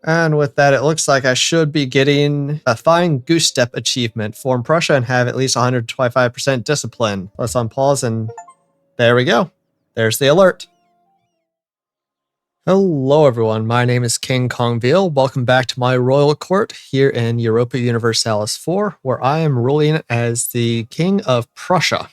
And with that, it looks like I should be getting a fine goose step achievement for Prussia and have at least 125% discipline. Let's unpause and there we go. There's the alert. Hello everyone, my name is King Kongveal. Welcome back to my royal court here in Europa Universalis 4, where I am ruling as the King of Prussia.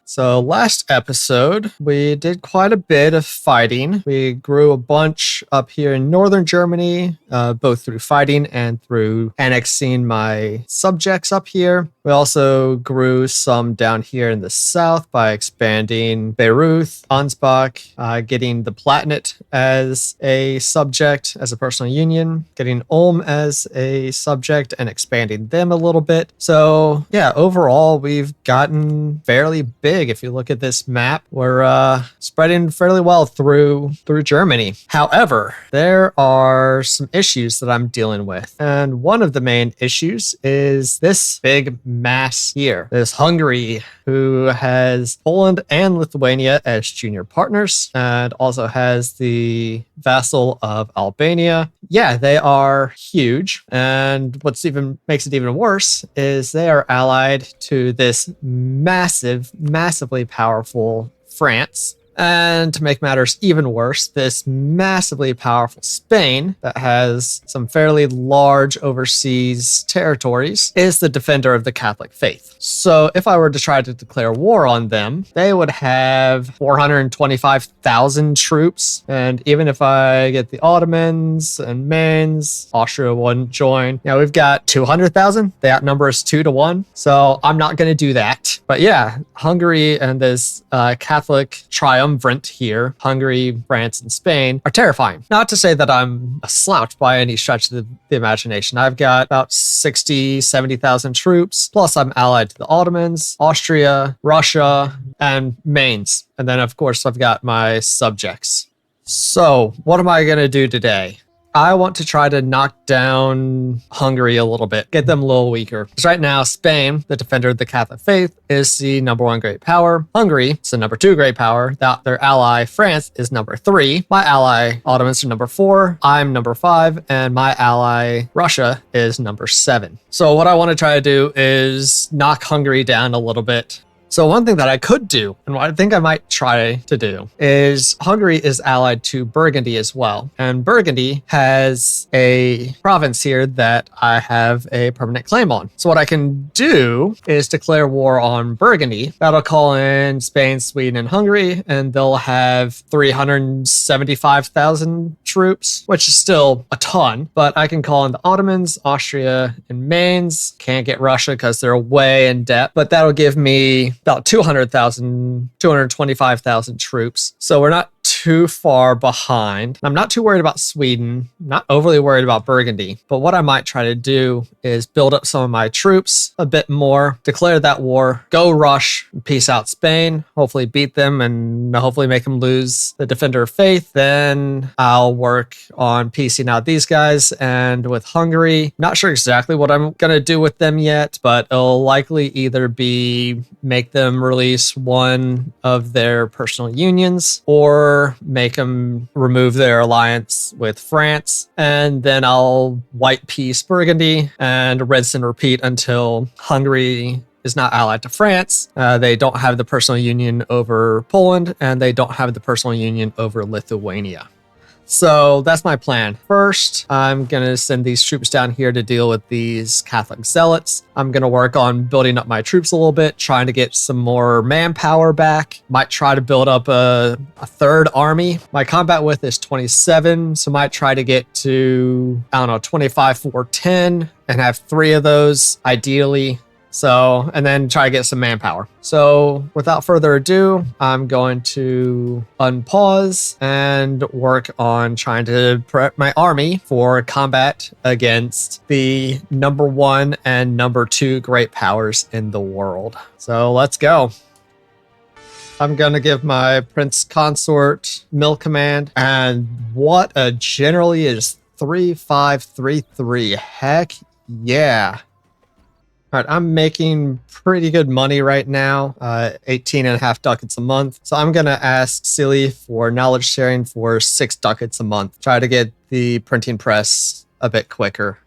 So last episode, we did quite a bit of fighting. We grew a bunch up here in northern Germany, both through fighting and through annexing my subjects up here. We also grew some down here in the south by expanding Bayreuth, Ansbach, getting the Palatinate as a subject, as a personal union, getting Ulm as a subject and expanding them a little bit. So yeah, overall, we've gotten fairly big. If you look at this map, we're spreading fairly well through Germany. However, there are some issues that I'm dealing with. And one of the main issues is this big mass here. There's Hungary, who has Poland and Lithuania as junior partners, and also has the vassal of Albania. Yeah, they are huge. And what's makes it even worse is they are allied to this massively powerful France. And to make matters even worse, this massively powerful Spain that has some fairly large overseas territories is the defender of the Catholic faith. So if I were to try to declare war on them, they would have 425,000 troops. And even if I get the Ottomans and Mainz, Austria wouldn't join. Now we've got 200,000. They outnumber us 2-1. So I'm not going to do that. But yeah, Hungary and this Catholic triumvirate here, Hungary, France, and Spain, are terrifying. Not to say that I'm a slouch by any stretch of the imagination. I've got about 60, 70,000 troops, plus I'm allied to the Ottomans, Austria, Russia, and Mainz. And then, of course, I've got my subjects. So, what am I going to do today? I want to try to knock down Hungary a little bit, get them a little weaker. Because right now, Spain, the defender of the Catholic faith, is the #1 great power. Hungary is the #2 great power. Their ally, France, is #3. My ally, Ottomans, are #4. I'm #5. And my ally, Russia, is #7. So what I want to try to do is knock Hungary down a little bit. So one thing that I could do, and what I think I might try to do, is Hungary is allied to Burgundy as well. And Burgundy has a province here that I have a permanent claim on. So what I can do is declare war on Burgundy. That'll call in Spain, Sweden, and Hungary, and they'll have 375,000 troops, which is still a ton. But I can call in the Ottomans, Austria, and Mainz. Can't get Russia because they're way in debt, but that'll give me about 225,000 troops. So we're not too far behind. I'm not too worried about Sweden, not overly worried about Burgundy, but what I might try to do is build up some of my troops a bit more, declare that war, go rush, peace out Spain, hopefully beat them and hopefully make them lose the defender of faith. Then I'll work on piecing out these guys. And with Hungary, not sure exactly what I'm going to do with them yet, but it'll likely either be make them release one of their personal unions or make them remove their alliance with France, and then I'll white peace Burgundy and rinse and repeat until Hungary is not allied to France. They don't have the personal union over Poland, and they don't have the personal union over Lithuania. So that's my plan. First, I'm going to send these troops down here to deal with these Catholic zealots. I'm going to work on building up my troops a little bit, trying to get some more manpower back. Might try to build up a third army. My combat width is 27, so might try to get to, 25, 4, 10, and have 3 of those ideally. So, and then try to get some manpower. So without further ado, I'm going to unpause and work on trying to prep my army for combat against the #1 and #2 great powers in the world. So let's go. I'm going to give my Prince Consort mill command. And what a generally is 3533. Heck yeah. All right, I'm making pretty good money right now, 18.5 ducats a month. So I'm going to ask Silly for knowledge sharing for 6 ducats a month. Try to get the printing press a bit quicker.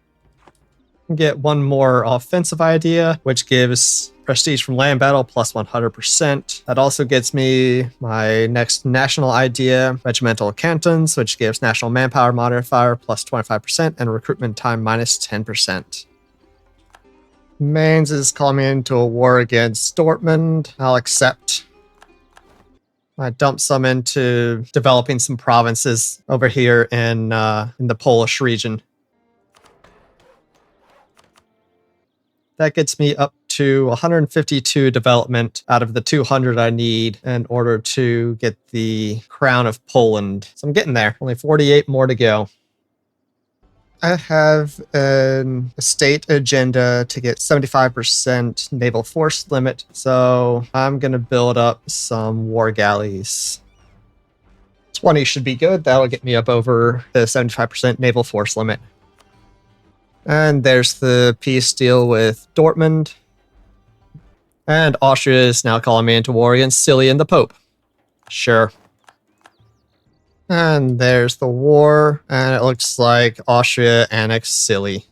Get one more offensive idea, which gives prestige from land battle plus 100%. That also gets me my next national idea, regimental cantons, which gives national manpower modifier plus 25% and recruitment time minus 10%. Mainz is calling me into a war against Dortmund. I'll accept. I dump some into developing some provinces over here in the Polish region. That gets me up to 152 development out of the 200 I need in order to get the crown of Poland. So I'm getting there. Only 48 more to go. I have a state agenda to get 75% naval force limit, so I'm going to build up some war galleys. 20 should be good. That'll get me up over the 75% naval force limit. And there's the peace deal with Dortmund. And Austria is now calling me into war against Scilly and the Pope. Sure. And there's the war, and it looks like Austria annexed Scilly.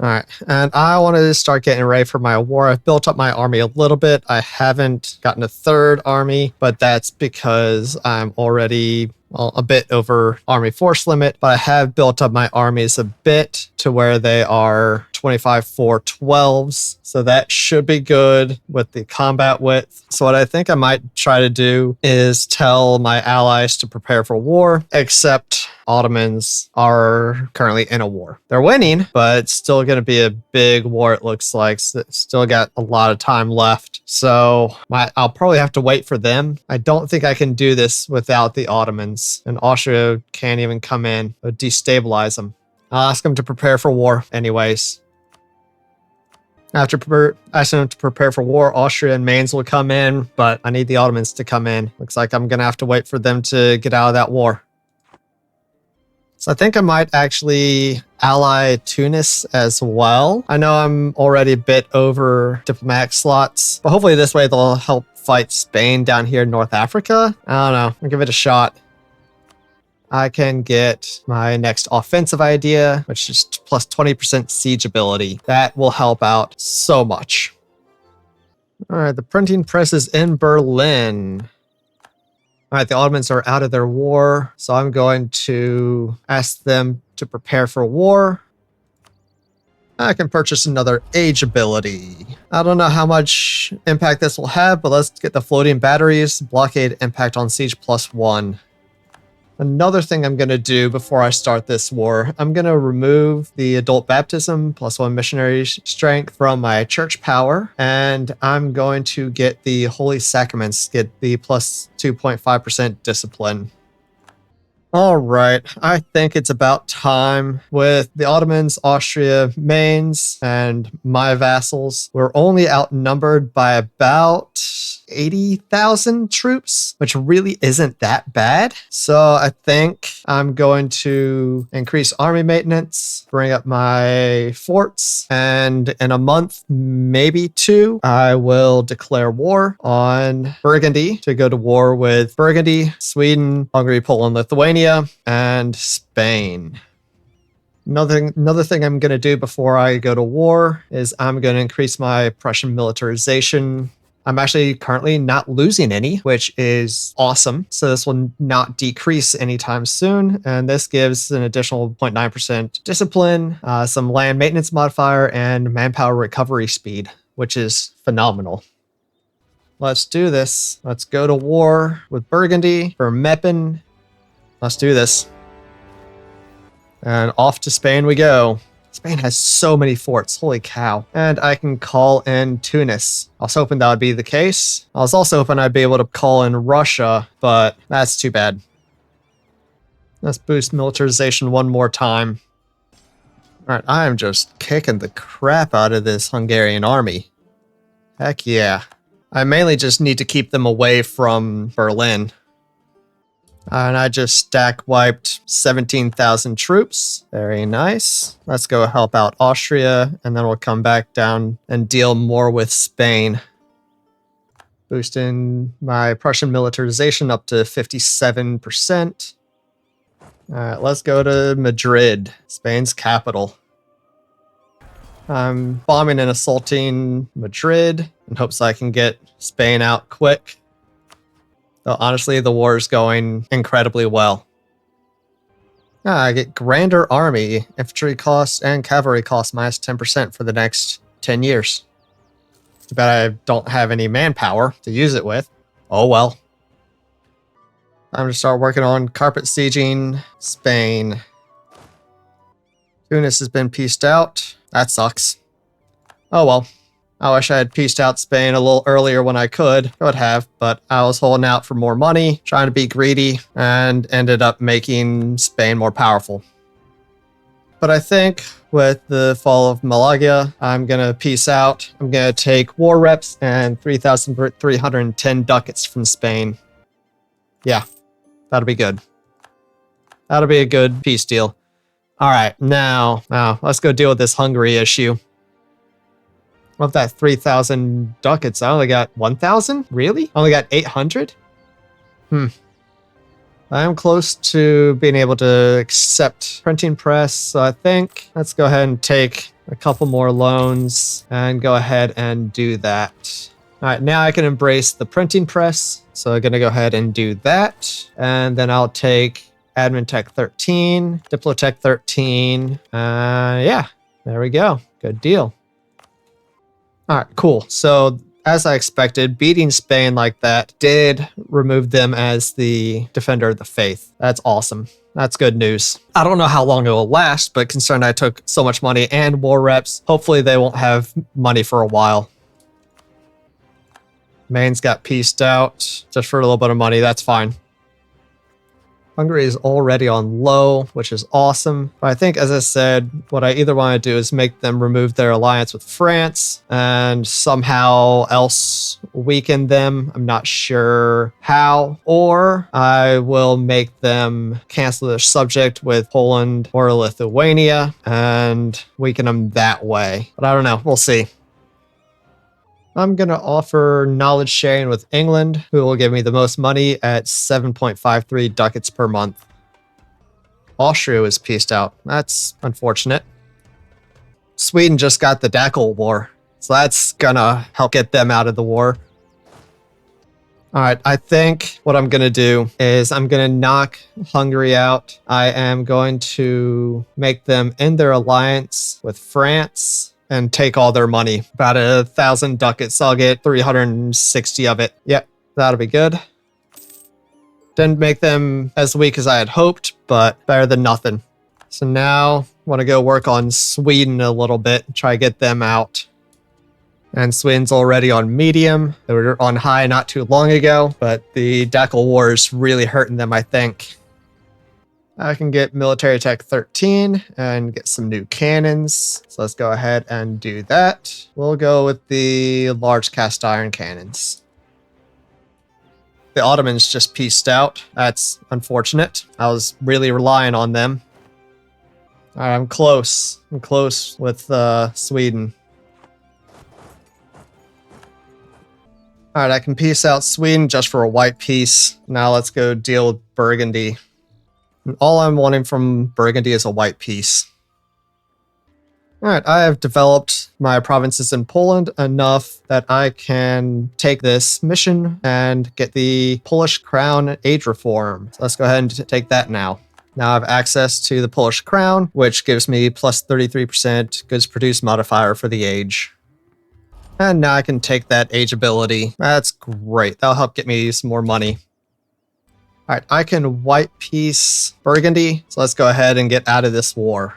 Alright, and I wanted to start getting ready for my war. I've built up my army a little bit. I haven't gotten a third army, but that's because I'm already a bit over army force limit, but I have built up my armies a bit to where they are 25-4-12s. So that should be good with the combat width. So what I think I might try to do is tell my allies to prepare for war, except Ottomans are currently in a war. They're winning, but it's still going to be a big war, it looks like. Still got a lot of time left. So I'll probably have to wait for them. I don't think I can do this without the Ottomans. And Austria can't even come in. It would destabilize them. I'll ask them to prepare for war anyways. After asking them to prepare for war, Austria and Mainz will come in, but I need the Ottomans to come in. Looks like I'm going to have to wait for them to get out of that war. So I think I might actually ally Tunis as well. I know I'm already a bit over diplomatic slots, but hopefully this way they'll help fight Spain down here in North Africa. I don't know. I'll give it a shot. I can get my next offensive idea, which is plus 20% siege ability. That will help out so much. All right, the printing press is in Berlin. All right, the Ottomans are out of their war, so I'm going to ask them to prepare for war. I can purchase another age ability. I don't know how much impact this will have, but let's get the floating batteries. Blockade impact on siege +1. Another thing I'm going to do before I start this war, I'm going to remove the adult baptism +1 missionary strength from my church power, and I'm going to get the holy sacraments, get the plus 2.5% discipline. All right, I think it's about time with the Ottomans, Austria, Mainz, and my vassals. We're only outnumbered by about 80,000 troops, which really isn't that bad. So I think I'm going to increase army maintenance, bring up my forts, and in a month, maybe 2, I will declare war on Burgundy to go to war with Burgundy, Sweden, Hungary, Poland, Lithuania, and Spain. Another thing I'm going to do before I go to war is I'm going to increase my Prussian militarization. I'm actually currently not losing any, which is awesome. So this will not decrease anytime soon. And this gives an additional 0.9% discipline, some land maintenance modifier, and manpower recovery speed, which is phenomenal. Let's do this. Let's go to war with Burgundy for Meppen. Let's do this. And off to Spain we go. Spain has so many forts, holy cow. And I can call in Tunis. I was hoping that would be the case. I was also hoping I'd be able to call in Russia, but that's too bad. Let's boost militarization one more time. Alright, I am just kicking the crap out of this Hungarian army. Heck yeah. I mainly just need to keep them away from Berlin. And I just stack wiped 17,000 troops. Very nice. Let's go help out Austria, and then we'll come back down and deal more with Spain. Boosting my Prussian militarization up to 57%. All right, let's go to Madrid, Spain's capital. I'm bombing and assaulting Madrid in hopes I can get Spain out quick. Though honestly, the war is going incredibly well. I get grander army, infantry costs, and cavalry costs minus 10% for the next 10 years. Too bad I don't have any manpower to use it with. Oh well. I'm going to start working on carpet sieging Spain. Tunis has been pieced out. That sucks. Oh well. I wish I had pieced out Spain a little earlier when I could. I would have, but I was holding out for more money, trying to be greedy, and ended up making Spain more powerful. But I think with the fall of Malaga, I'm going to peace out. I'm going to take war reps and 3,310 ducats from Spain. Yeah, that'll be good. That'll be a good peace deal. All right, now let's go deal with this Hungary issue. Of that 3,000 ducats, I only got 1,000? Really? I only got 800? I am close to being able to accept printing press, so I think let's go ahead and take a couple more loans and go ahead and do that. All right, now I can embrace the printing press, so I'm going to go ahead and do that. And then I'll take Admin Tech 13, Diplotech 13. Yeah, there we go. Good deal. All right, cool. So as I expected, beating Spain like that did remove them as the defender of the faith. That's awesome. That's good news. I don't know how long it will last, but concerned I took so much money and war reps, hopefully they won't have money for a while. Maine's got pieced out just for a little bit of money. That's fine. Hungary is already on low, which is awesome. But I think, as I said, what I either want to do is make them remove their alliance with France and somehow else weaken them. I'm not sure how. Or I will make them cancel their subject with Poland or Lithuania and weaken them that way. But I don't know. We'll see. I'm going to offer knowledge sharing with England, who will give me the most money at 7.53 ducats per month. Austria was pieced out. That's unfortunate. Sweden just got the Dackel War, so that's going to help get them out of the war. All right, I think what I'm going to do is I'm going to knock Hungary out. I am going to make them end their alliance with France and take all their money. About 1,000 ducats. I'll get 360 of it. Yep, that'll be good. Didn't make them as weak as I had hoped, but better than nothing. So now I want to go work on Sweden a little bit and try to get them out. And Sweden's already on medium. They were on high not too long ago, but the Dackel War is really hurting them, I think. I can get military tech 13 and get some new cannons. So let's go ahead and do that. We'll go with the large cast iron cannons. The Ottomans just pieced out. That's unfortunate. I was really relying on them. All right, I'm close. I'm close with Sweden. All right, I can piece out Sweden just for a white piece. Now let's go deal with Burgundy. And all I'm wanting from Burgundy is a white piece. All right, I have developed my provinces in Poland enough that I can take this mission and get the Polish crown age reform. So let's go ahead and take that now. Now I have access to the Polish crown, which gives me plus 33% goods produced modifier for the age. And now I can take that age ability. That's great. That'll help get me some more money. All right, I can white piece Burgundy. So let's go ahead and get out of this war.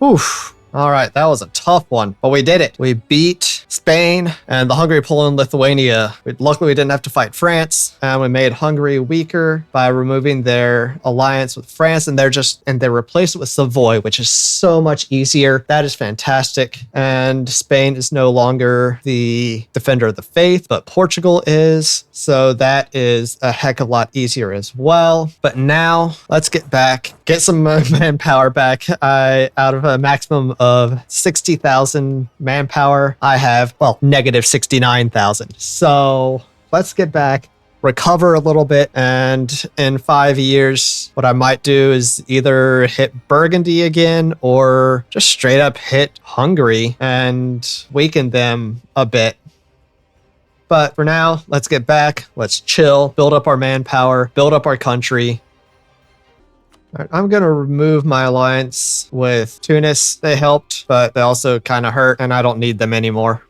Oof. All right, that was a tough one, but we did it. We beat Spain and the Hungary, Poland, Lithuania. Luckily, we didn't have to fight France, and we made Hungary weaker by removing their alliance with France, and they replaced it with Savoy, which is so much easier. That is fantastic. And Spain is no longer the defender of the faith, but Portugal is. So that is a heck of a lot easier as well. But now let's get some manpower back. Out of a maximum of 60,000 manpower, I have, well, negative 69,000. So let's get back recover a little bit. And in 5 years, what I might do is either hit Burgundy again or just straight up hit Hungary and weaken them a bit. But for now, let's get back, let's chill, build up our manpower, build up our country. All right, I'm going to remove my alliance with Tunis. They helped, but they also kind of hurt, and I don't need them anymore.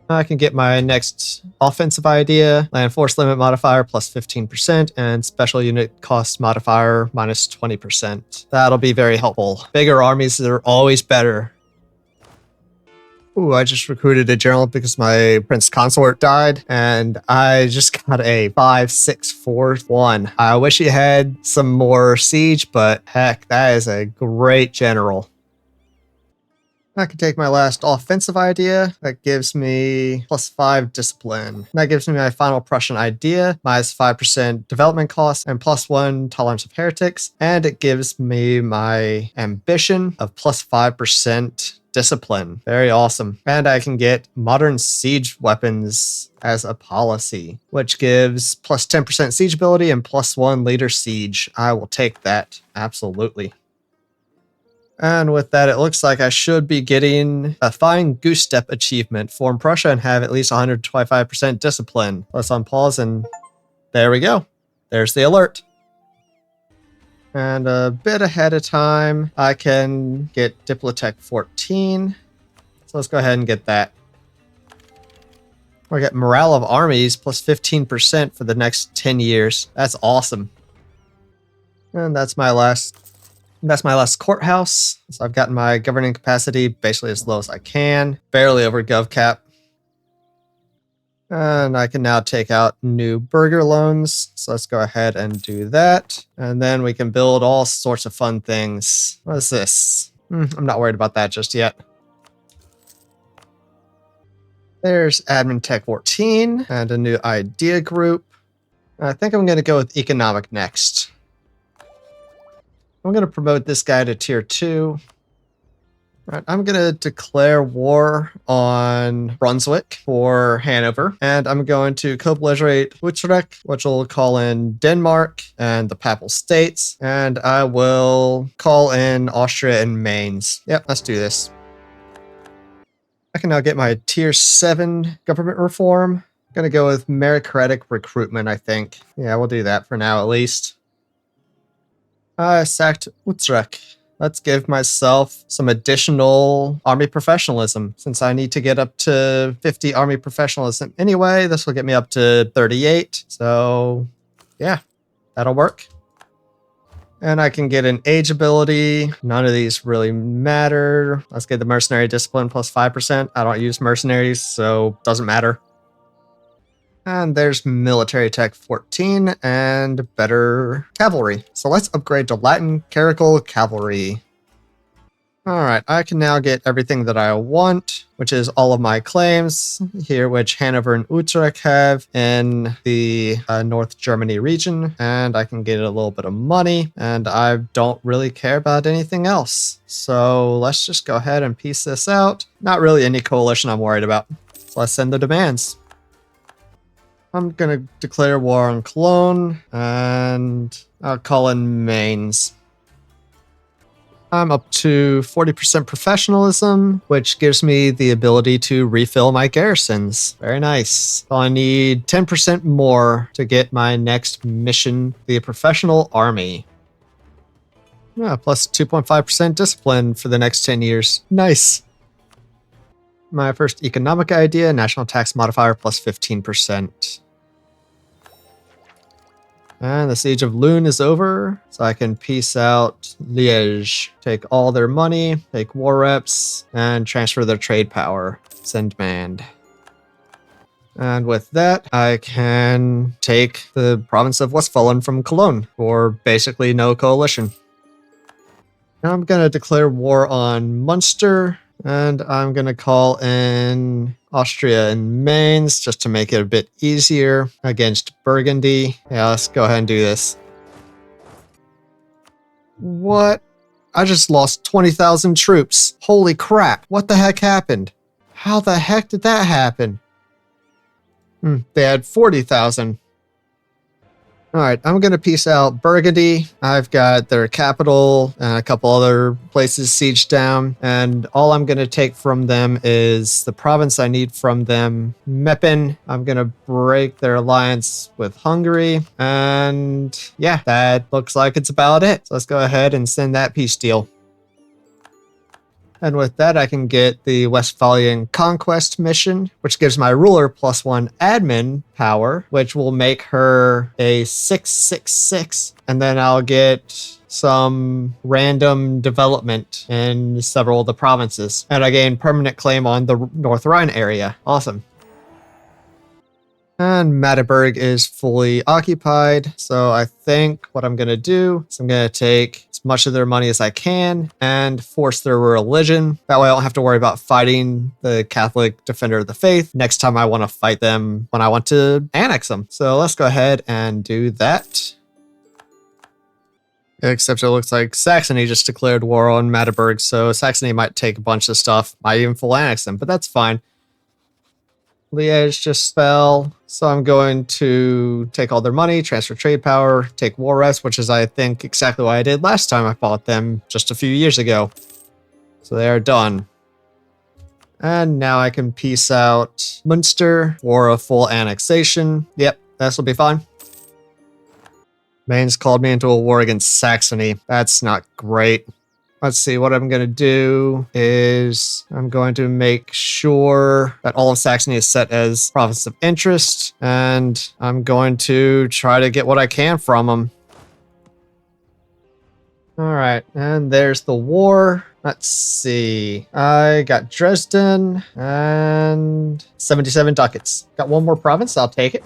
I can get my next offensive idea, land force limit modifier plus 15%, and special unit cost modifier minus 20%. That'll be very helpful. Bigger armies are always better. Ooh, I just recruited a general because my prince consort died, and I just got a 5-6-4-1. I wish he had some more siege, but heck, that is a great general. I can take my last offensive idea. That gives me +5 discipline. That gives me my final Prussian idea, minus 5% development cost, and +1 tolerance of heretics. And it gives me my ambition of +5% discipline. Very awesome. And I can get modern siege weapons as a policy, which gives +10% siege ability and +1 leader siege. I will take that. Absolutely. And with that, it looks like I should be getting a fine goose step achievement for Prussia and have at least 125% discipline. Let's unpause, and there we go. There's the alert. And a bit ahead of time, I can get Diplotech 14. So let's go ahead and get that. We'll get morale of armies plus 15% for the next 10 years. That's awesome. And that's my last courthouse. So I've gotten my governing capacity basically as low as I can, barely over gov cap. And I can now take out new burger loans. So let's go ahead and do that. And then we can build all sorts of fun things. What is this? I'm not worried about that just yet. There's Admin Tech 14 and a new idea group. I think I'm going to go with economic next. I'm going to promote this guy to tier 2. All right, I'm going to declare war on Brunswick for Hanover, and I'm going to co-belligerate Utrecht, which will call in Denmark and the Papal States, and I will call in Austria and Mainz. Yep, let's do this. I can now get my tier 7 government reform. I'm going to go with meritocratic recruitment, I think. Yeah, we'll do that for now at least. I sacked Utrecht. Let's give myself some additional army professionalism, since I need to get up to 50 army professionalism anyway. This will get me up to 38. So yeah, that'll work. And I can get an age ability. None of these really matter. Let's get the mercenary discipline plus 5%. I don't use mercenaries, so doesn't matter. And there's military tech 14 and better cavalry. So let's upgrade to Latin clerical cavalry. All right, I can now get everything that I want, which is all of my claims here, which Hanover and Utrecht have in the North Germany region. And I can get a little bit of money, and I don't really care about anything else. So let's just go ahead and piece this out. Not really any coalition I'm worried about. So let's send the demands. I'm going to declare war on Cologne, and I'll call in Mainz. I'm up to 40% professionalism, which gives me the ability to refill my garrisons. Very nice. So I need 10% more to get my next mission, the professional army. Yeah, plus 2.5% discipline for the next 10 years. Nice. My first economic idea, national tax modifier plus 15%. And the siege of Lune is over, so I can peace out Liège, take all their money, take war reps, and transfer their trade power. Send manned. And with that, I can take the province of Westphalen from Cologne for basically no coalition. Now I'm going to declare war on Munster, and I'm going to call in Austria and Mainz just to make it a bit easier against Burgundy. Yeah, let's go ahead and do this. What? I just lost 20,000 troops. Holy crap. What the heck happened? How the heck did that happen? They had 40,000. All right, I'm going to piece out Burgundy. I've got their capital and a couple other places sieged down. And all I'm going to take from them is the province I need from them, Meppen. I'm going to break their alliance with Hungary. And yeah, that looks like it's about it. So let's go ahead and send that peace deal. And with that, I can get the Westphalian Conquest mission, which gives my ruler +1 admin power, which will make her a 666. And then I'll get some random development in several of the provinces. And I gain permanent claim on the North Rhine area. Awesome. And Magdeburg is fully occupied. So I think what I'm going to do is I'm going to take as much of their money as I can and force their religion. That way I don't have to worry about fighting the Catholic Defender of the Faith next time I want to fight them when I want to annex them. So let's go ahead and do that. Except it looks like Saxony just declared war on Magdeburg. So Saxony might take a bunch of stuff, might even full annex them, but that's fine. Liège just fell, so I'm going to take all their money, transfer trade power, take war rest, which is, I think, exactly what I did last time I fought them just a few years ago. So they are done. And now I can peace out Munster for a full annexation. Yep, this will be fine. Mainz called me into a war against Saxony. That's not great. Let's see, what I'm going to do is I'm going to make sure that all of Saxony is set as province of interest, and I'm going to try to get what I can from them. All right, and there's the war. Let's see. I got Dresden and 77 ducats. Got one more province, I'll take it.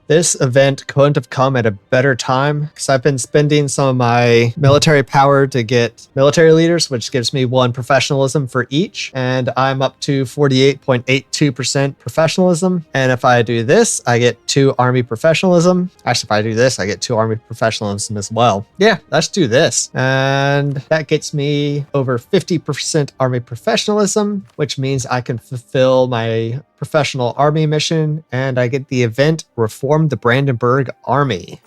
This event couldn't have come at a better time because I've been spending some of my military power to get military leaders, which gives me 1 professionalism for each. And I'm up to 48.82% professionalism. And if I do this, I get 2 army professionalism. Actually, if I do this, I get 2 army professionalism as well. Yeah, let's do this. And that gets me over 50% army professionalism, which means I can fulfill my professional army mission, and I get the event Reform the Brandenburg Army.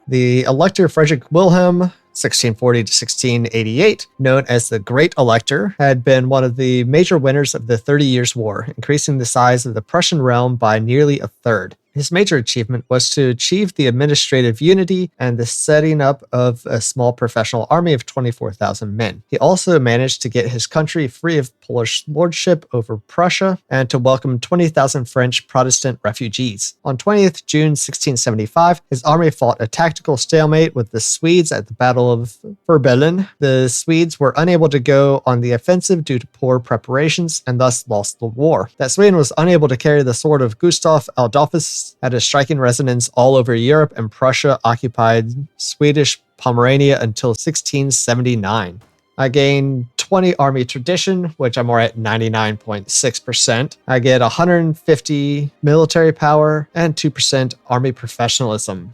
The Elector Frederick Wilhelm, 1640 to 1688, known as the Great Elector, had been one of the major winners of the 30 Years' War, increasing the size of the Prussian realm by nearly a third. His major achievement was to achieve the administrative unity and the setting up of a small professional army of 24,000 men. He also managed to get his country free of Polish lordship over Prussia and to welcome 20,000 French Protestant refugees. On 20th June 1675, his army fought a tactical stalemate with the Swedes at the Battle of Fehrbellin. The Swedes were unable to go on the offensive due to poor preparations and thus lost the war. That Sweden was unable to carry the sword of Gustav Adolphus had a striking resonance all over Europe, and Prussia occupied Swedish Pomerania until 1679. I gain 20 army tradition, which I'm already at 99.6%. I get 150 military power and 2% army professionalism.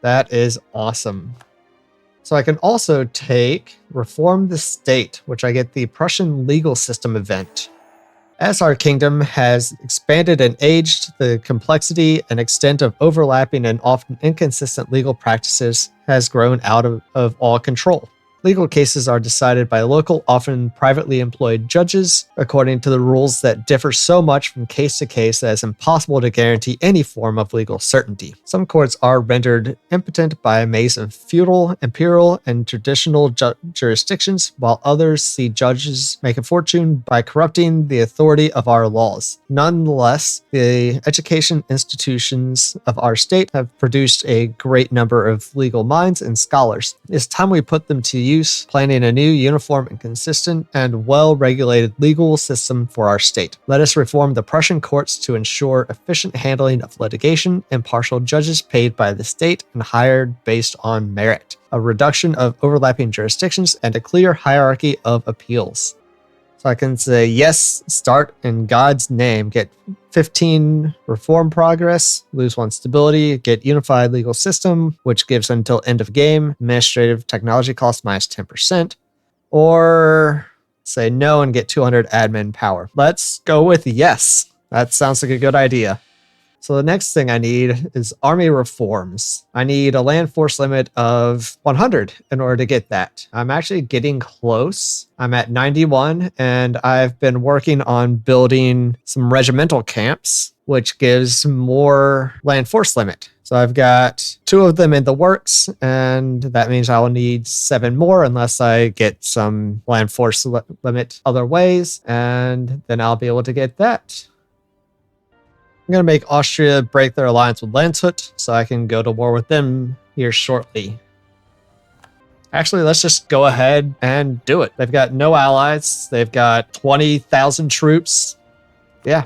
That is awesome. So I can also take Reform the State, which I get the Prussian legal system event. As our kingdom has expanded and aged, the complexity and extent of overlapping and often inconsistent legal practices has grown out of all control. Legal cases are decided by local, often privately employed judges, according to the rules that differ so much from case to case that it's impossible to guarantee any form of legal certainty. Some courts are rendered impotent by a maze of feudal, imperial, and traditional jurisdictions, while others see judges make a fortune by corrupting the authority of our laws. Nonetheless, the education institutions of our state have produced a great number of legal minds and scholars. It's time we put them to use, planning a new, uniform, and consistent and well-regulated legal system for our state. Let us reform the Prussian courts to ensure efficient handling of litigation, impartial judges paid by the state and hired based on merit, a reduction of overlapping jurisdictions, and a clear hierarchy of appeals. So I can say, yes, start in God's name, get 15 reform progress, lose 1 stability, get unified legal system, which gives until end of game, administrative technology cost minus 10%, or say no and get 200 admin power. Let's go with yes. That sounds like a good idea. So the next thing I need is army reforms. I need a land force limit of 100 in order to get that. I'm actually getting close. I'm at 91, and I've been working on building some regimental camps, which gives more land force limit. So I've got 2 of them in the works, and that means I will need 7 more unless I get some land force limit other ways, and then I'll be able to get that. I'm going to make Austria break their alliance with Landshut so I can go to war with them here shortly. Actually, let's just go ahead and do it. They've got no allies. They've got 20,000 troops. Yeah.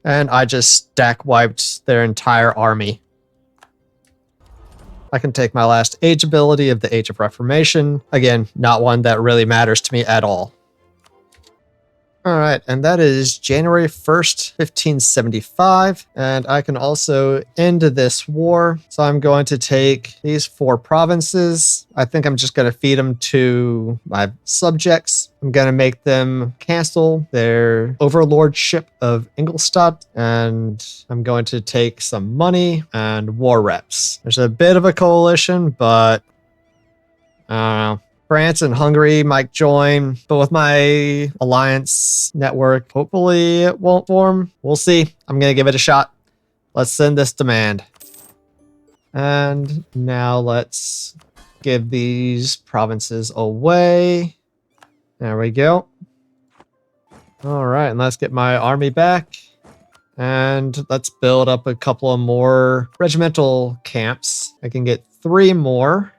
And I just stack wiped their entire army. I can take my last age ability of the Age of Reformation. Again, not one that really matters to me at all. All right, and that is January 1st, 1575. And I can also end this war. So I'm going to take these 4 provinces. I think I'm just going to feed them to my subjects. I'm going to make them cancel their overlordship of Ingolstadt. And I'm going to take some money and war reps. There's a bit of a coalition, but I don't know. France and Hungary might join, but with my alliance network, hopefully it won't form. We'll see. I'm going to give it a shot. Let's send this demand. And now let's give these provinces away. There we go. All right, and let's get my army back. And let's build up a couple of more regimental camps. I can get 3 more.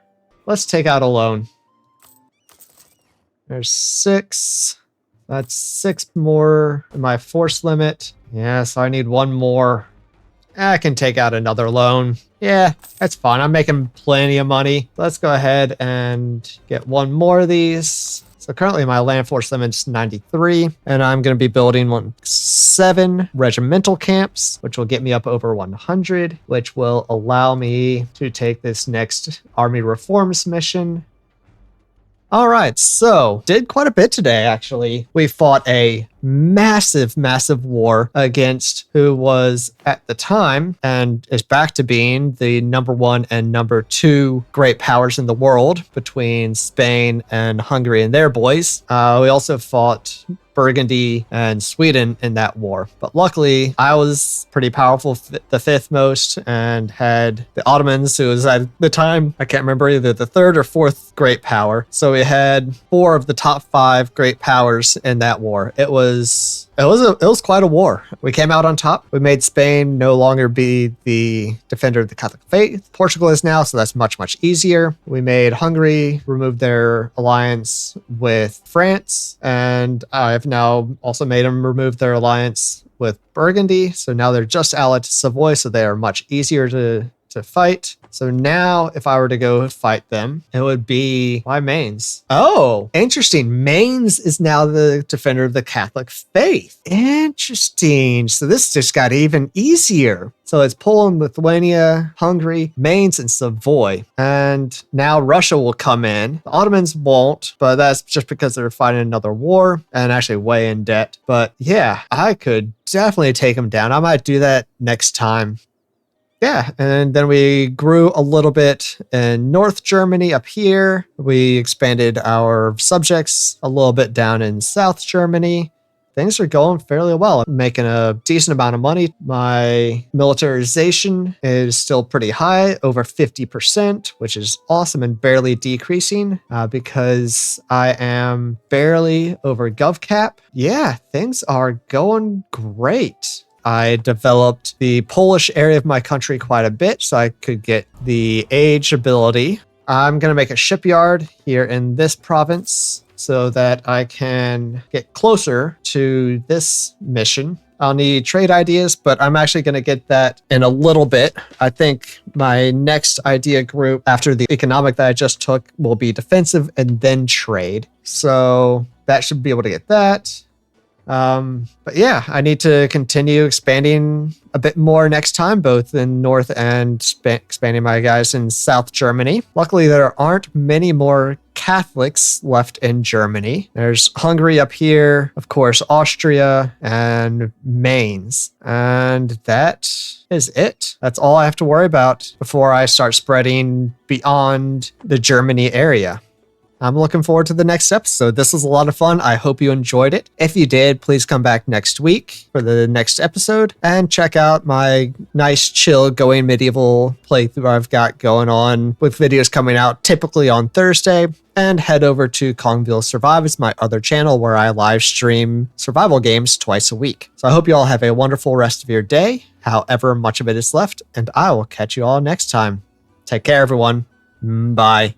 Let's take out a loan. There's 6. That's 6 more than my force limit. Yeah, so I need 1 more. I can take out another loan. Yeah, that's fine. I'm making plenty of money. Let's go ahead and get 1 more of these. So currently my land force limit is 93, and I'm going to be building 7 regimental camps, which will get me up over 100, which will allow me to take this next army reforms mission. All right, so did quite a bit today, actually. We fought a massive, massive war against who was at the time and is back to being the #1 and #2 great powers in the world between Spain and Hungary and their boys. We also fought Burgundy and Sweden in that war. But luckily, I was pretty powerful, the 5th most, and had the Ottomans, who was at the time, I can't remember, either the 3rd or 4th great power. So we had 4 of the top 5 great powers in that war. It was quite a war. We came out on top. We made Spain no longer be the defender of the Catholic faith. Portugal is now, so that's much, much easier. We made Hungary remove their alliance with France, and I've now also made them remove their alliance with Burgundy. So now they're just allied to Savoy, so they are much easier to fight. So now if I were to go fight them, it would be why Mainz? Oh, interesting. Mainz is now the defender of the Catholic faith. Interesting. So this just got even easier. So it's Poland, Lithuania, Hungary, Mainz, and Savoy. And now Russia will come in. The Ottomans won't, but that's just because they're fighting another war and actually way in debt. But yeah, I could definitely take them down. I might do that next time. Yeah, and then we grew a little bit in North Germany up here. We expanded our subjects a little bit down in South Germany. Things are going fairly well. I'm making a decent amount of money. My militarization is still pretty high, over 50%, which is awesome and barely decreasing because I am barely over GovCap. Yeah, things are going great. I developed the Polish area of my country quite a bit so I could get the age ability. I'm going to make a shipyard here in this province so that I can get closer to this mission. I'll need trade ideas, but I'm actually going to get that in a little bit. I think my next idea group after the economic that I just took will be defensive and then trade. So that should be able to get that. But yeah, I need to continue expanding a bit more next time, both in North and expanding my guys in South Germany. Luckily, there aren't many more Catholics left in Germany. There's Hungary up here, of course, Austria, and Mainz. And that is it. That's all I have to worry about before I start spreading beyond the Germany area. I'm looking forward to the next episode. This was a lot of fun. I hope you enjoyed it. If you did, please come back next week for the next episode and check out my nice, chill, going medieval playthrough I've got going on with videos coming out typically on Thursday. And head over to Kongveal Survives, my other channel where I live stream survival games twice a week. So I hope you all have a wonderful rest of your day, however much of it is left, and I will catch you all next time. Take care, everyone. Bye.